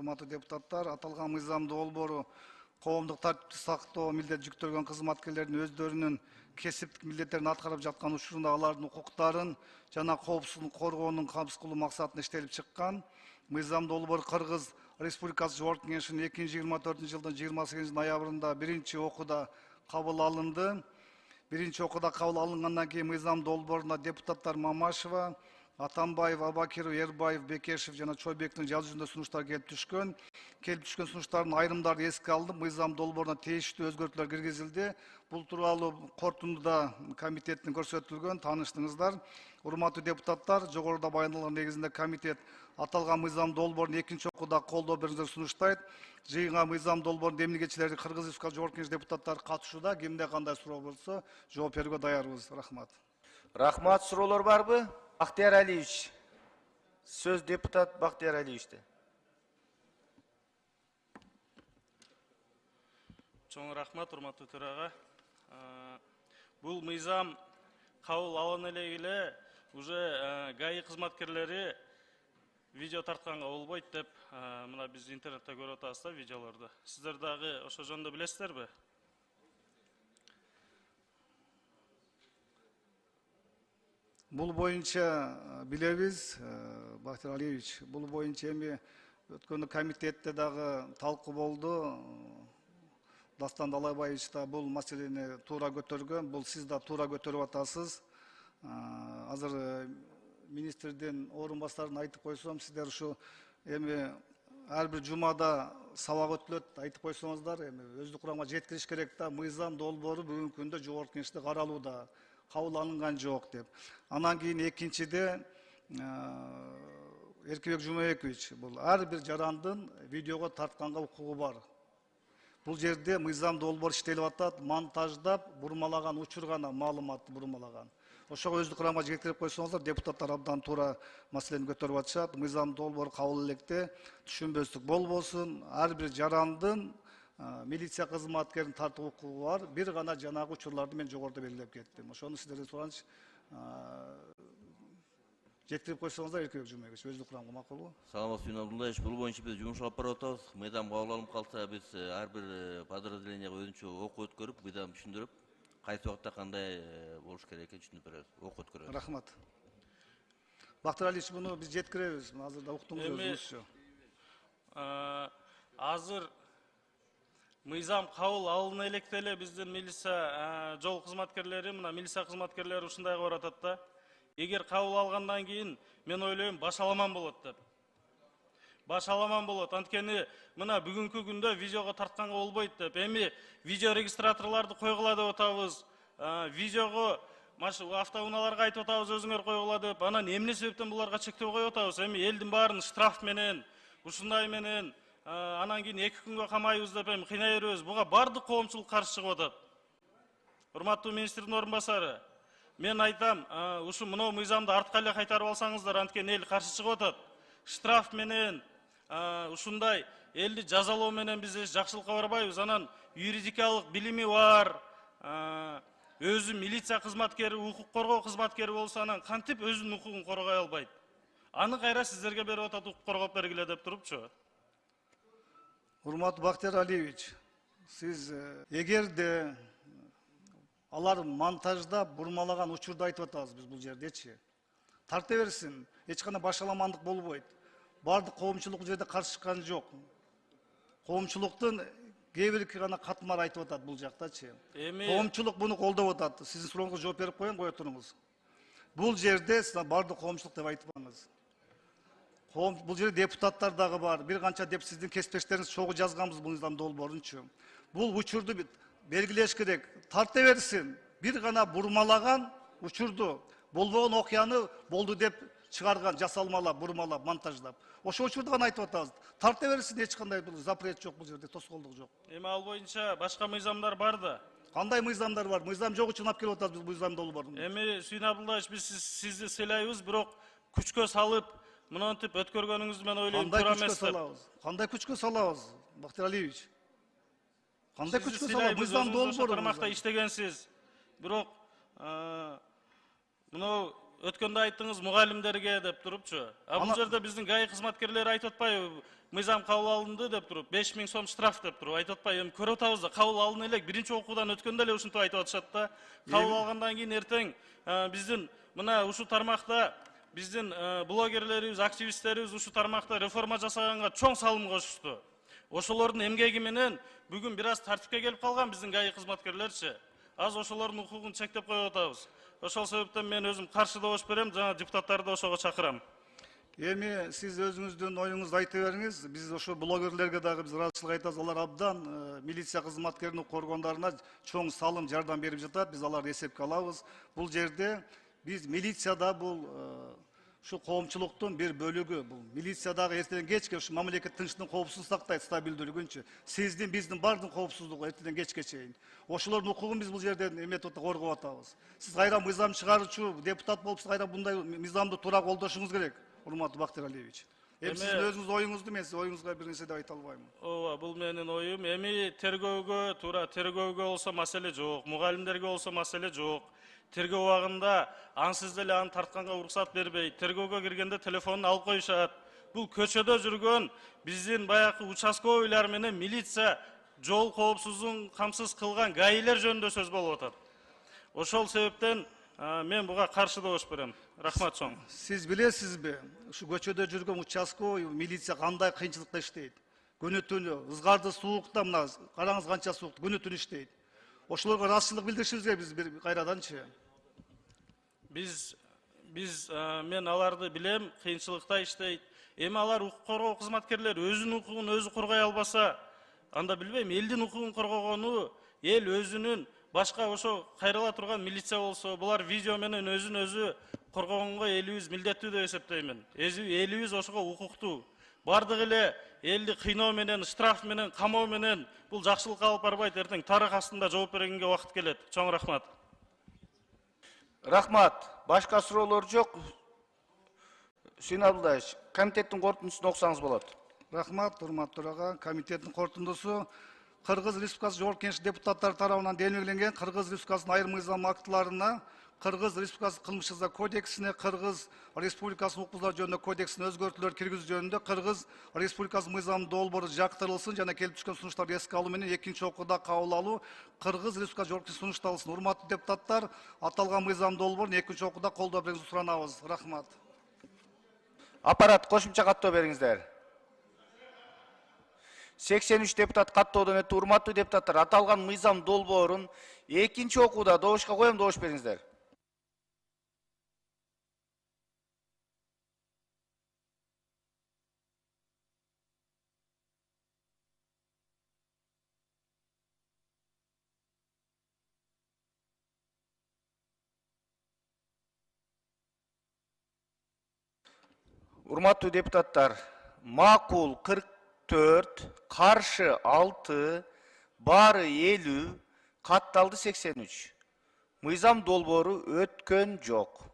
Урматтуу депутаттар, аталган мыйзам долбоору коомдук тартипти сактоо милдет жүктөлгөн кызматкерлердин өздөрүнүн кесиптик милдеттерин аткарып жаткан учурунда алардын укуктарын жана коопсуздугун коргоонун камсыз кылуу максатында иштелип чыккан. Мыйзам долбоору Кыргыз Республикасы Жогорку Кеңешинин 2024 жылдын 28 ноябрында биринчи окууда кабыл алынды. Биринчи окууда кабыл алынгандан кийин мыйзам долбооруна депутаттар Мамашева, Атамбаев, Абакиров, Эрбаев, Бекешев жана Чойбектин жазуу жүзүндө сунуштар келип түшкөн. Келип түшкөн сунуштардын айрымдарын эске алынып, мыйзам долбооруна тийиштүү өзгөртүүлөр киргизилди. Бул тууралуу корутундуда комитеттин көрсөтүлгөн, тааныштыңыздар. Урматтуу депутаттар, жогоруда баяндалган негизинде комитет аталган мыйзам долбоорун экинчи окууда колдоо берүүңүздөрдү сунуштайт. Жыйынга мыйзам долбоорунун эмгичилери Кыргыз Республикасы Жогорку Кеңеш депутаттары катышууда. Кимде кандай суроо болсо, жооп берүүгө даярбыз. Рахмат. Рахмат, суроолор барбы? Бактияр Алиевич. Сөз депутат Бактияр Алиевичте. Чоң рахмат, урматтуу төрага. Бул мыйзам кабыл алына эле уже ГАИ кызматкерлери видео тартканга болбойт деп, мына биз интернетте көрүп атабыз да видеолорду. Сиздер дагы ошо жөнүндө билесиздерби? Бул боюнча билебиз, Бактияр Алиевич. Бул боюнча эми өткөндө комитетте дагы талкуу болду. Дастан Далайбаевич да бул маселени туура көтөргөн. Бул сиз да туура көтөрүп атасыз. Азыр министрдин орун басарын айтып койсом, сиздер ушу эми ар бир жумада сабак өтүлөт айтып койсоңуздар, эми өздүк курамга жеткириш керек да. Мыйзам долбоору бүгүнкү күндө Жогорку Кеңеште каралууда, кабыл алынган жок деп. Анан кийин экинчиде Эркебек Жумабекович, бул ар бир жарандын видеого тартканга укугу бар. Бул жерде мыйзам долбоор иштелип атат, монтаждап, бурмалаган, учурган маалыматты бурмалаган. Ошого өздүк курамга жеткирип койсоңуздар, депутаттар абдан туура маселени көтөрүп атышат. Мыйзам долбоору кабыл электе түшүнбөстүк болбосун. Ар бир жарандын милиция кызматкерин тартуу укугу бар. Бир гана жанагы учурларды мен жогоруда белгилеп кеттим. Ошону сиздерден суранчы жеткирип койсоңуздар, Эркебек Жумабекович, өздүк курамга макулбу? Саламат Абдуллаевич, бул боюнча биз жумуш алып барып атабыз. Мыйзам кабыл алынып калса, биз ар бир подразделенияга өзүнчө окуу өткөрүп, мыйзам түшүндүрүп, кайсы убакта кандай болуш керек экенин түшүндүрүп беребиз. Окуу өткөрөбүз. Рахмат. Бактияр Алиевич, муну биз жеткиребиз. Азыр да уктуңуз өзүңүзчү. Азыр мыйзам кабыл алына электе эле биздин милиция жол кызматкерлери, мына милиция кызматкерлери ушундай кылып атат да. Эгер кабыл алгандан кийин мен ойлойм башаламан болот деп. Башаламан болот. Анткени мына бүгүнкү күндө видеого тартканга болбойт деп. Эми видео регистраторлорду койгула деп атабыз. Видеого автоунааларга айтып атабыз өзүңөр койгула деп. Анан эмне себептен буларга чектөө коюп атабыз? Эми элдин баарын штраф менен, ушундай менен, анан кийин 2 күнгө камайбыз деп эми кыйнай беребиз. Буга бардык коомчулук каршы чыгып атат. Урматтуу министрдин орун басары, мен айтам, ушу мына мыйзамды артка эле кайтарып алсаңыздар, анткени эл каршы чыгып атат. Штраф менен, ушундай элди жазалоо менен биз жакшылыкка барбайбыз. Анан юридикалык билими бар, өзү милиция кызматкери, укук коргоо кызматкери болсо, анан кантип өзүнүн укугун коргой албайт? Аны кайра сиздерге берип атат, укук коргоп бергиле деп турупчу. Урматтуу Бактияр Алиевич, сиз эгерде алар монтаждап, бурмалаган учурду айтып атабыз биз бул жердечи. Тарта берсин, эч кандай башаламандык болбойт. Бардык коомчулук бул жерде каршы чыккан жок. Коомчулуктун кээ бир гана катмар айтып атат бул жактачы. Коомчулук буну колдоп атат. Сиздин сурооңузга жооп берип коеюн, кое туруңуз. Бул жерде сиз бардык коомчулук деп айтпаңыз. Бул жерде депутаттар дагы бар. Бир канча деп сиздин кесиптештериңиз чогуу жазганбыз бул мыйзам долбоорунчу. Бул учурду белгилеш керек. Тарта берсин. Бир гана бурмалаган учурду, болбогон окуяны болду деп чыгарган, жасалмалап, бурмалап, монтаждап. Ошо учурду гана айтып атабыз. Тарта берсин, эч кандай запрет жок бул жерде, тоскоолдук жок. Эми ал боюнча башка мыйзамдар бар да. Кандай мыйзамдар бар? Мыйзам жок үчүн алып келип атабыз биз мыйзам долбоорун. Эми Сүйүн Абдуллаевич, биз сизди сыйлайбыз, бирок күчкө салып, мынтип өткөргөнүңүздү мен ойлойм туура эмес деп. Кандай күчкө салабыз, Бактияр Алиевич? Кандай күчкө салабыз? Мыйзам долбоору тармакта иштегенсиз. Бирок мына өткөндө айттыңыз мугалимдерге деп турупчу. Бул жерде биздин ГАИ кызматкерлери айтып атпайбы, мыйзам кабыл алынды деп туруп, 5000 сом штраф деп туруп айтып атпайбы. Эми көрүп атабыз да, кабыл алына элек биринчи окуудан өткөндө эле ушинтип айтып атышат да. Кабыл алгандан кийин эртең биздин мына ушу тармакта биздин блогерлерибиз, активисттерибиз ушу тармакта реформа жасаганга чоң салым кошушту. Ошолордун эмгеги менен бүгүн бир аз тартипке келип калган биздин ГАИ кызматкерлерчи. Аз ошолордун укугун чектеп коюп атабыз. Ошол себептен мен өзүм каршы добуш берем, жана депутаттарды ошого чакырам. Эми сиз өзүңүздүн оюңузду айта бериңиз. Биз ошо блогерлерге дагы биз ыраазычылык айтабыз. Алар абдан милиция кызматкеринин коргондоруна чоң салым, жардам берип жатат. Биз аларды эсепке алабыз. Бул жерде биз милицияда бул ушу коомчулуктун бир бөлүгү. Бул милициядагы эртеден кечке ушу мамлекет тынчтыгын, коопсуздугун сактайт, стабилдүүлүгүнчү. Сиздин, биздин бардын коопсуздугу эртеден кечке чейин. Ошолордун укугун биз бул жерден эметип коргоп атабыз. Сиз кайра мыйзам чыгаруучу депутат болуп, сиз кайра мындай мыйзамды туура колдошуңуз керек, урматтуу Бактыйыр Алиевич. Эми сиздин өзүңүздүн оюңузду мен оюңузга бир нерсе деп айта албайм. Ооба, бул менин оюм. Эми тергөөгө, туура тергөөгө болсо маселе жок, мугалимдерге болсо маселе жок. Тергөө убагында ансыз деле аны тартканга уруксат бербейт. Тергөөгө киргенде телефонун алып коюшат. Бул көчөдө жүргөн биздин баягы участковыйлар менен милиция жол коопсуздугун камсыз кылган ГАИлер жөнүндө сөз болуп атат. Ошол себептен мен буга каршы добуш берем. Рахмат чоң. Сиз билесизби, ушу көчөдө жүргөн участковый милиция кандай кыйынчылыкта иштейт? Күнү түнү, ызгарды суукта, мына караңыз канча суук, күнү түнү иштейт. Ошолорго ыраазычылык билдиришибиз керек биз бир кайраданчы. Мен аларды билем, кыйынчылыкта иштейт. Эми алар укук коргоо кызматкерлери өзүнүн укугун өзү коргой албаса, анда билбейм, элдин укугун коргогону, эл өзүнүн башка ошо кайрыла турган милиция болсо, булар видео менен өзүн өзү коргогонго элибиз милдеттүү деп эсептеймин. Элибиз ошого укуктуу. Бардыгы эле элди кыйноо менен, штраф менен, камоо менен бул жакшылыкка алып барбайт. Эртең тарых астында жооп бергенге убакыт келет. Чоң рахмат. Рахмат. Башка суроолор жок. Хусейин Абдуллаевич, комитеттин корутундусун окусаңыз болот. Рахмат, урматтуу ага. Комитеттин корутундусу Кыргыз Республикасы Жогорку Кеңеш депутаттары тарабынан демилгенген Кыргыз Республикасынын айрым мыйзам актыларына, Кыргыз Республикасы кылмыш жаза кодексине, Кыргыз Республикасы укук бузуулар жөнүндө кодексине өзгөртүүлөр киргизүү жөнүндө Кыргыз Республикасы мыйзам долбоору жактырылсын жана келип түшкөн сунуштарды эске алуу менен экинчи окууда кабыл алуу Кыргыз Республикасы Жогорку Кеңешине сунушталсын. Урматтуу депутаттар, аталган мыйзам долбоорун экинчи окууда колдоо берүүңүздү суранабыз. Рахмат. Аппарат кошумча каттоо бериңиздер. 83 депутат каттоодон өтүп, урматтуу депутаттар, аталган мыйзам долбоорун экинчи окууда добушка коем, добуш бериңиздер. Урматтуу депутаттар, макул 44, каршы 6, баары 50, катталды 83. Мыйзам долбоору өткөн жок.